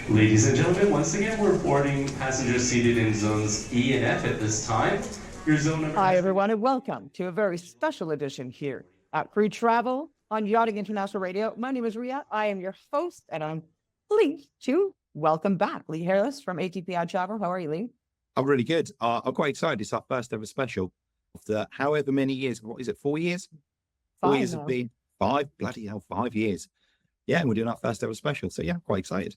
Ladies and gentlemen, once again, we're boarding passengers seated in zones E and F at this time. Your zone number. Hi, everyone, and welcome to a very special edition here at Free Travel on Yachting International Radio. My name is Rhea. I am your host, and I'm pleased to welcome back Lee Harris from ATPI Travel. How are you, Lee? I'm really good. I'm quite excited. It's our first ever special after however many years. What is it, 4 years? 4 years have been 5, bloody hell, 5 years. Yeah, and we're doing our first ever special. So yeah, quite excited.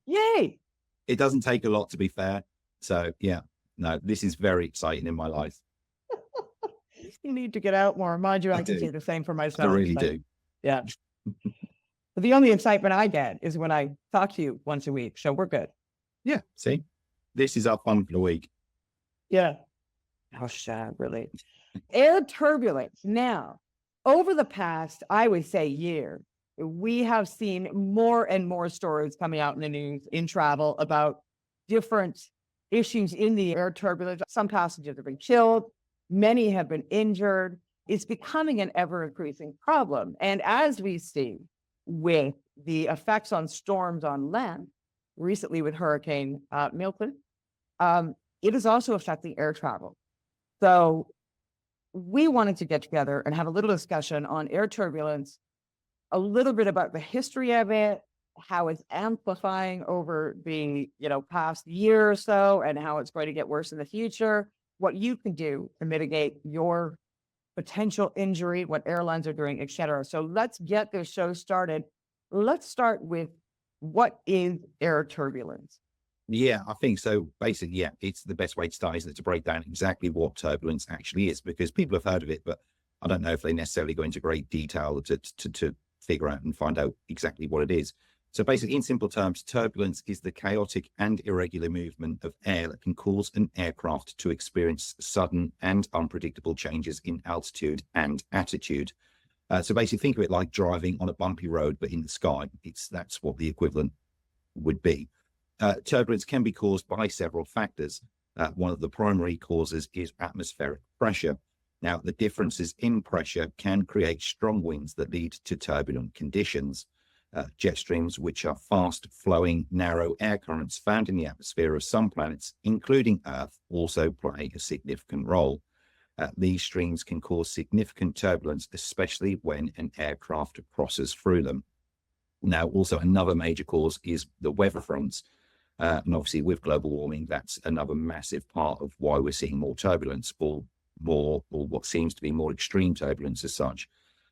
Yay! It doesn't take a lot, to be fair. So yeah, no, this is very exciting in my life. You need to get out more. Mind you, I can say the same for myself. I really do. Yeah. But the only excitement I get is when I talk to you once a week. So we're good. Yeah, see? This is our fun for the week. Yeah. How sad, really. Air Turbulence. Now, over the past, I would say, year, we have seen more and more stories coming out in the news in travel about different issues in the air turbulence. Some passengers have been killed. Many have been injured. It's becoming an ever-increasing problem. And as we see with the effects on storms on land, recently with Hurricane Milton, it is also affecting air travel. So we wanted to get together and have a little discussion on air turbulence, a little bit about the history of it, how it's amplifying over the past year or so, and how it's going to get worse in the future, what you can do to mitigate your potential injury, what airlines are doing, et cetera. So let's get this show started. Let's start with, what is air turbulence? Yeah, I think so. Basically, yeah, it's the best way to start, isn't it, to break down exactly what turbulence actually is, because people have heard of it, but I don't know if they necessarily go into great detail to figure out and find out exactly what it is. So basically, in simple terms, turbulence is the chaotic and irregular movement of air that can cause an aircraft to experience sudden and unpredictable changes in altitude and attitude. So basically, think of it like driving on a bumpy road, but in the sky. That's what the equivalent would be. Turbulence can be caused by several factors. One of the primary causes is atmospheric pressure. Now, the differences in pressure can create strong winds that lead to turbulent conditions. Jet streams, which are fast-flowing, narrow air currents found in the atmosphere of some planets, including Earth, also play a significant role. These streams can cause significant turbulence, especially when an aircraft crosses through them. Now, also another major cause is the weather fronts. And obviously, with global warming, that's another massive part of why we're seeing more turbulence, or what seems to be more extreme turbulence as such.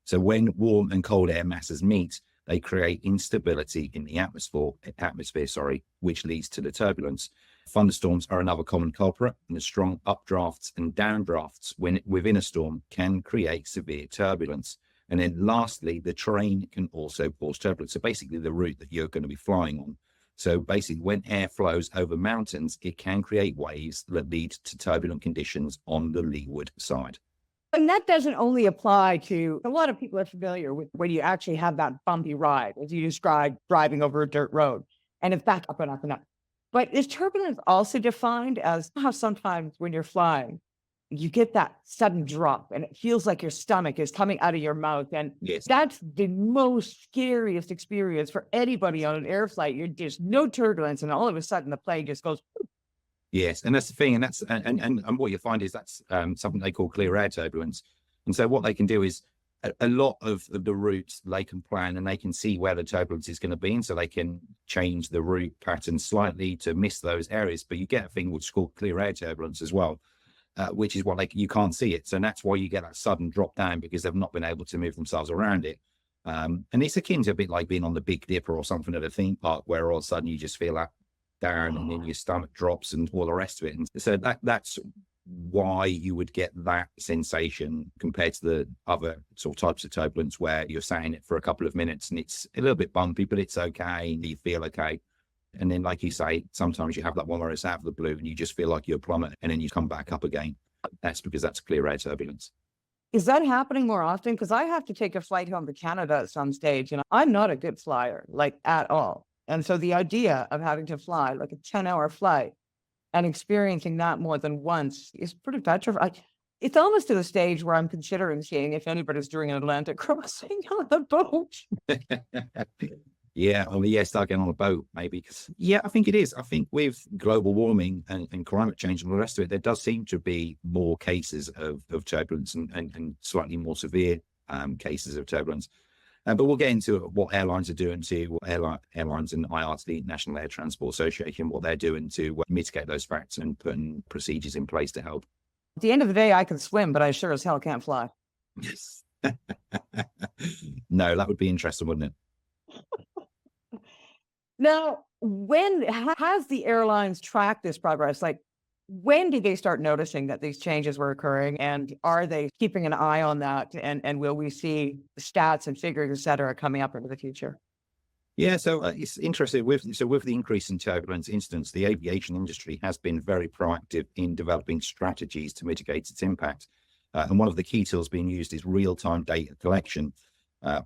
So when warm and cold air masses meet, they create instability in the atmosphere, which leads to the turbulence. Thunderstorms are another common culprit, and the strong updrafts and downdrafts within a storm can create severe turbulence. And then lastly, the terrain can also cause turbulence. So basically the route that you're going to be flying on. So basically, when air flows over mountains, it can create waves that lead to turbulent conditions on the leeward side. And that doesn't only apply to, a lot of people are familiar with when you actually have that bumpy ride, as you described, driving over a dirt road, and it's back up and up and up. But is turbulence also defined as how sometimes when you're flying, you get that sudden drop and it feels like your stomach is coming out of your mouth. And yes, that's the most scariest experience for anybody on an air flight. You're just no turbulence, and all of a sudden the plane just goes. Yes, and that's the thing, and what you find is that's something they call clear air turbulence. And so what they can do is a lot of the routes they can plan, and they can see where the turbulence is going to be, and so they can change the route pattern slightly to miss those areas. But you get a thing which is called clear air turbulence as well. Which is what you can't see it. So that's why you get that sudden drop down, because they've not been able to move themselves around it. And it's akin to a bit like being on the Big Dipper or something at a theme park, where all of a sudden you just feel that down and then your stomach drops and all the rest of it. And so that's why you would get that sensation compared to the other sort of types of turbulence, where you're saying it for a couple of minutes and it's a little bit bumpy, but it's okay and you feel okay. And then, like you say, sometimes you have that one where it's out of the blue and you just feel like you're plummet, and then you come back up again. That's because that's clear air turbulence. Is that happening more often? Because I have to take a flight home to Canada at some stage, and I'm not a good flyer, like at all. And so the idea of having to fly like a 10-hour flight and experiencing that more than once is pretty petrifying. It's almost to the stage where I'm considering seeing if anybody's doing an Atlantic crossing on a boat. Yeah, I mean, yeah, start getting on a boat, maybe. 'Cause, yeah, I think it is. I think with global warming and climate change and all the rest of it, there does seem to be more cases of turbulence and slightly more severe cases of turbulence. But we'll get into what airlines are doing airlines and IATA, the National Air Transport Association, what they're doing to mitigate those facts and putting procedures in place to help. At the end of the day, I can swim, but I sure as hell can't fly. Yes. No, that would be interesting, wouldn't it? Now, when has the airlines tracked this progress? Like, when did they start noticing that these changes were occurring? And are they keeping an eye on that? And will we see stats and figures, et cetera, coming up into the future? Yeah, so it's interesting. With the increase in turbulence incidents, the aviation industry has been very proactive in developing strategies to mitigate its impact. And one of the key tools being used is real-time data collection.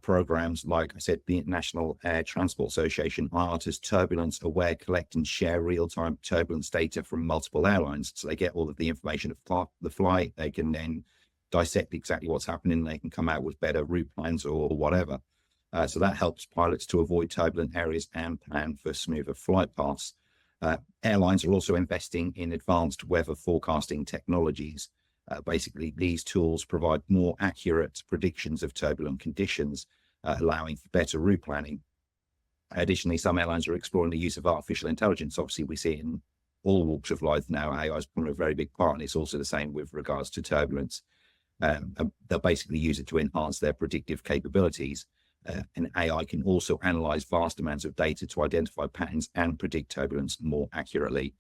Programs like I said, the National Air Transport Association, IATA's Turbulence Aware, collect and share real-time turbulence data from multiple airlines. So they get all of the information of the flight. They can then dissect exactly what's happening. They can come out with better route plans or whatever. So that helps pilots to avoid turbulent areas and plan for smoother flight paths. Airlines are also investing in advanced weather forecasting technologies. Basically, these tools provide more accurate predictions of turbulent conditions, allowing for better route planning. Additionally, some airlines are exploring the use of artificial intelligence. Obviously, we see it in all walks of life now. AI is playing a very big part, and it's also the same with regards to turbulence. They'll basically use it to enhance their predictive capabilities. And AI can also analyze vast amounts of data to identify patterns and predict turbulence more accurately.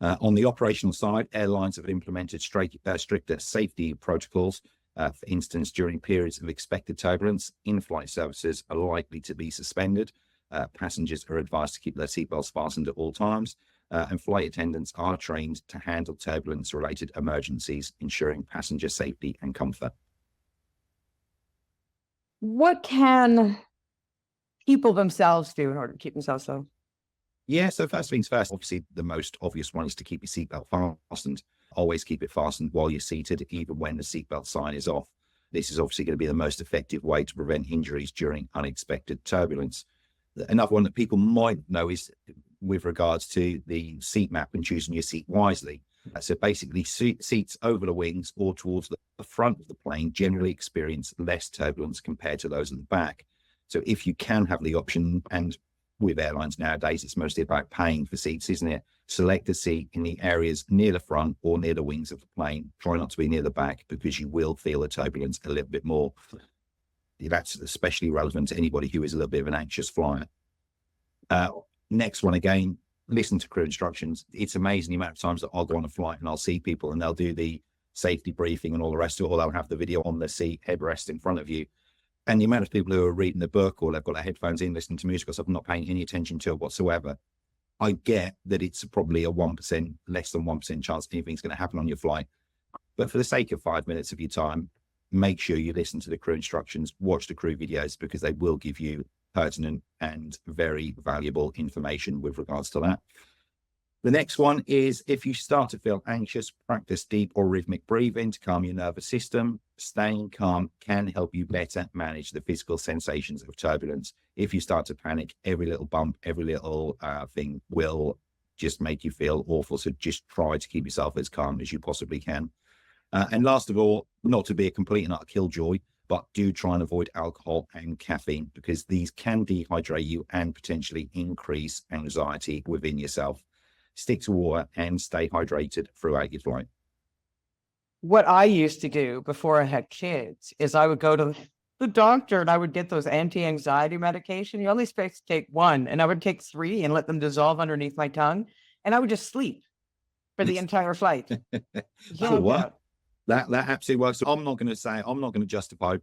On the operational side, airlines have implemented stricter safety protocols. For instance, during periods of expected turbulence, in-flight services are likely to be suspended. Passengers are advised to keep their seatbelts fastened at all times, and flight attendants are trained to handle turbulence-related emergencies, ensuring passenger safety and comfort. What can people themselves do in order to keep themselves safe? Yeah, so first things first, obviously the most obvious one is to keep your seatbelt fastened. Always keep it fastened while you're seated, even when the seatbelt sign is off. This is obviously going to be the most effective way to prevent injuries during unexpected turbulence. Another one that people might know is with regards to the seat map and choosing your seat wisely. So basically, seats over the wings or towards the front of the plane generally experience less turbulence compared to those in the back. So if you can have the option, and with airlines nowadays, it's mostly about paying for seats, isn't it? Select a seat in the areas near the front or near the wings of the plane. Try not to be near the back, because you will feel the turbulence a little bit more. That's especially relevant to anybody who is a little bit of an anxious flyer. Next one, again, listen to crew instructions. It's amazing the amount of times that I'll go on a flight and I'll see people and they'll do the safety briefing and all the rest of it, or they'll have the video on the seat, headrest in front of you. And the amount of people who are reading the book or they've got their headphones in, listening to music or something, not paying any attention to it whatsoever. I get that it's probably a 1%, less than 1% chance anything's going to happen on your flight. But for the sake of 5 minutes of your time, make sure you listen to the crew instructions, watch the crew videos, because they will give you pertinent and very valuable information with regards to that. The next one is, if you start to feel anxious, practice deep or rhythmic breathing to calm your nervous system. Staying calm can help you better manage the physical sensations of turbulence. If you start to panic, every little bump, every little thing will just make you feel awful. So just try to keep yourself as calm as you possibly can. And last of all, not to be a complete and utter killjoy, but do try and avoid alcohol and caffeine, because these can dehydrate you and potentially increase anxiety within yourself. Stick to water and stay hydrated throughout your flight. What I used to do before I had kids is I would go to the doctor and I would get those anti-anxiety medication. You're only supposed to take one, and I would take 3 and let them dissolve underneath my tongue, and I would just sleep for the entire flight. Oh, what? That absolutely works. I'm not going to justify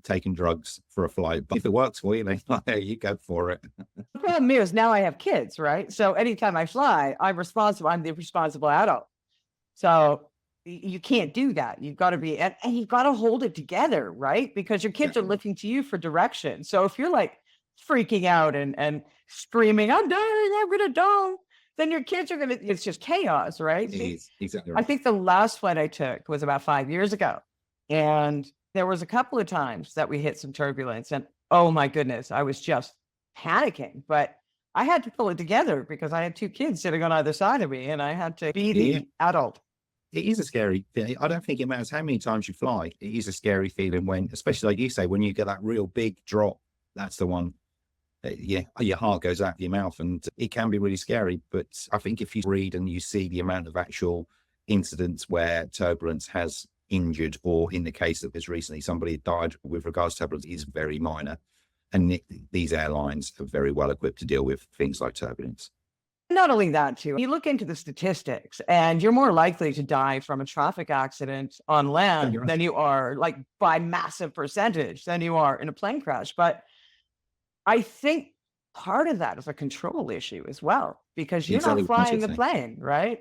taking drugs for a flight, but if it works for you, then you go for it. The problem is now I have kids, right? So anytime I fly, I'm the responsible adult. So you can't do that. You've got to be, and you've got to hold it together, right? Because your kids are looking to you for direction. So if you're like freaking out and screaming, I'm going to die, then your kids are it's just chaos, right? It is, exactly right. I think the last flight I took was about 5 years ago. And there was a couple of times that we hit some turbulence, and oh my goodness, I was just panicking, but I had to pull it together because I had 2 kids sitting on either side of me and I had to be the adult. It is a scary feeling. I don't think it matters how many times you fly. It is a scary feeling when, especially like you say, when you get that real big drop, that's the one. Your heart goes out of your mouth, and it can be really scary. But I think if you read and you see the amount of actual incidents where turbulence has injured, or in the case that was recently somebody died with regards to turbulence, is very minor. And these airlines are very well equipped to deal with things like turbulence. Not only that, too, you look into the statistics and you're more likely to die from a traffic accident on land than you are, like by massive percentage, than you are in a plane crash. But I think part of that is a control issue as well, because you're not flying the plane, right?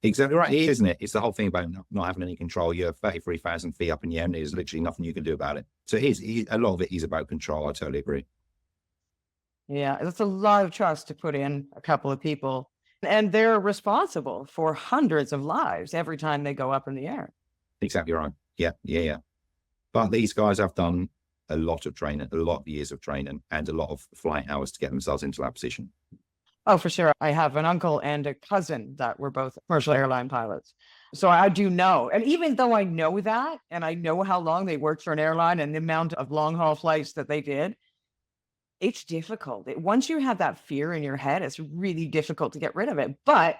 Exactly right, isn't it? It's the whole thing about not having any control. You're 33,000 feet up in the air, and there's literally nothing you can do about it. So a lot of it is about control. I totally agree. Yeah, it's a lot of trust to put in a couple of people, and they're responsible for hundreds of lives every time they go up in the air. Exactly right. Yeah. But these guys have done a lot of training, a lot of years of training, and a lot of flight hours to get themselves into that position. Oh, for sure. I have an uncle and a cousin that were both commercial airline pilots. So I do know. And even though I know that, and I know how long they worked for an airline and the amount of long haul flights that they did, it's difficult. Once you have that fear in your head, it's really difficult to get rid of it. But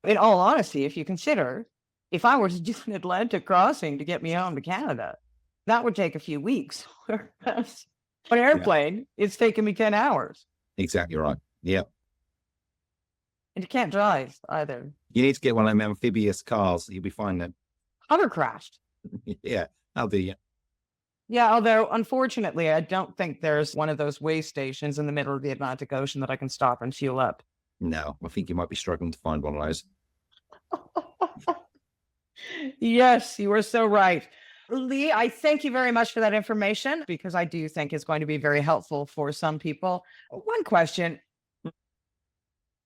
in all honesty, if you consider, if I were to do an Atlantic crossing to get me home to Canada, that would take a few weeks. Whereas on an airplane, it's taken me 10 hours. Exactly right. Yeah. And you can't drive either. You need to get one of them amphibious cars. You'll be fine then. Hovercraft. Yeah, I'll do you. Yeah, although unfortunately, I don't think there's one of those way stations in the middle of the Atlantic Ocean that I can stop and fuel up. No, I think you might be struggling to find one of those. Yes, you are so right. Lee, I thank you very much for that information, because I do think it's going to be very helpful for some people. One question.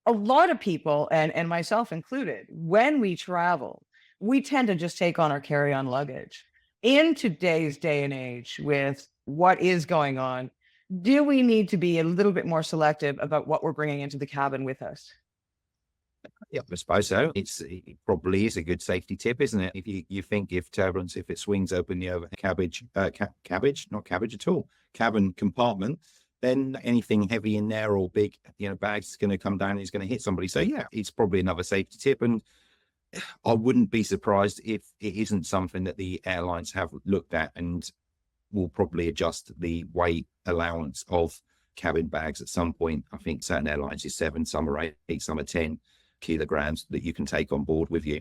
A lot of people, and myself included, when we travel, we tend to just take on our carry-on luggage. In today's day and age, with what is going on, do we need to be a little bit more selective about what we're bringing into the cabin with us? Yeah, I suppose so. It probably is a good safety tip, isn't it? If you think if turbulence, if it swings open the over cabin compartment, then anything heavy in there or big, bags is going to come down and it's going to hit somebody. So yeah, it's probably another safety tip. And I wouldn't be surprised if it isn't something that the airlines have looked at and will probably adjust the weight allowance of cabin bags at some point. I think certain airlines is 7, some are 8, some are 10 kilograms that you can take on board with you.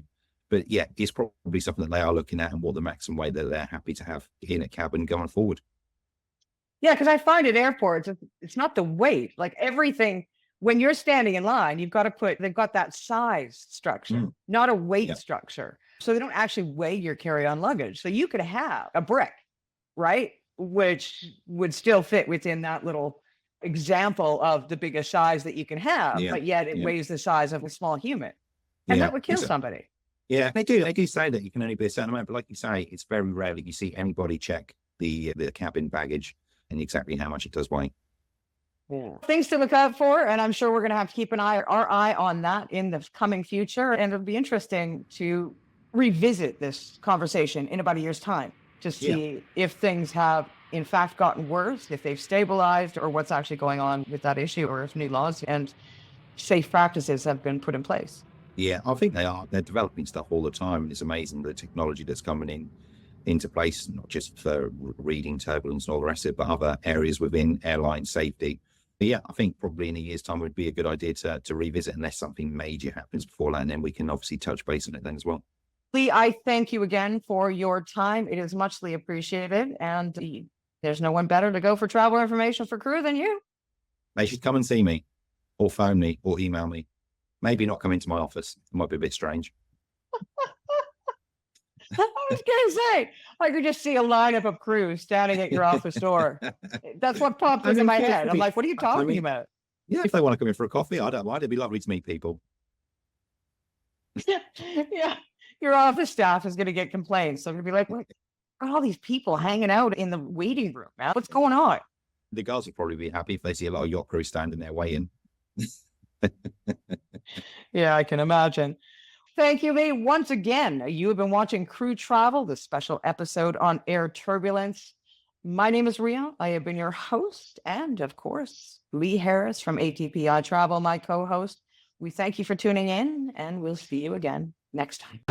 But yeah, it's probably something that they are looking at and what the maximum weight that they're happy to have in a cabin going forward. Yeah, because I find at airports, it's not the weight, like everything. When you're standing in line, they've got that size structure, not a weight structure. So they don't actually weigh your carry-on luggage. So you could have a brick, right? Which would still fit within that little example of the biggest size that you can have, but yet it weighs the size of a small human. And that would kill somebody. Yeah, they do say that you can only be a certain amount, but like you say, it's very rarely you see anybody check the cabin baggage and exactly how much it does weigh. Yeah. Things to look out for, and I'm sure we're going to have to keep our eye on that in the coming future. And it'll be interesting to revisit this conversation in about a year's time to see if things have in fact gotten worse, if they've stabilized, or what's actually going on with that issue, or if new laws and safe practices have been put in place. Yeah, I think they are. They're developing stuff all the time. It's amazing the technology that's coming into place, not just for reading turbulence and all the rest of it, but other areas within airline safety. But yeah, I think probably in a year's time would be a good idea to revisit unless something major happens before that, and then we can obviously touch base on it then as well. Lee, I thank you again for your time. It is muchly appreciated, and there's no one better to go for travel information for crew than you. They should come and see me, or phone me, or email me. Maybe not come into my office. It might be a bit strange. I was going to say, I could just see a lineup of crew standing at your office door. That's what popped into my head. I'm like, what are you talking about? Yeah, if they want to come in for a coffee, I don't mind. It'd be lovely to meet people. Yeah. Your office staff is going to get complaints. So I'm going to be like, what are all these people hanging out in the waiting room, man? What's going on? The guards will probably be happy if they see a lot of yacht crew standing there waiting. Yeah, I can imagine. Thank you, Lee. Once again, you have been watching Crew Travel, the special episode on Air Turbulence. My name is Rhea. I have been your host, and of course, Lee Harris from ATPI Travel, my co-host. We thank you for tuning in, and we'll see you again next time.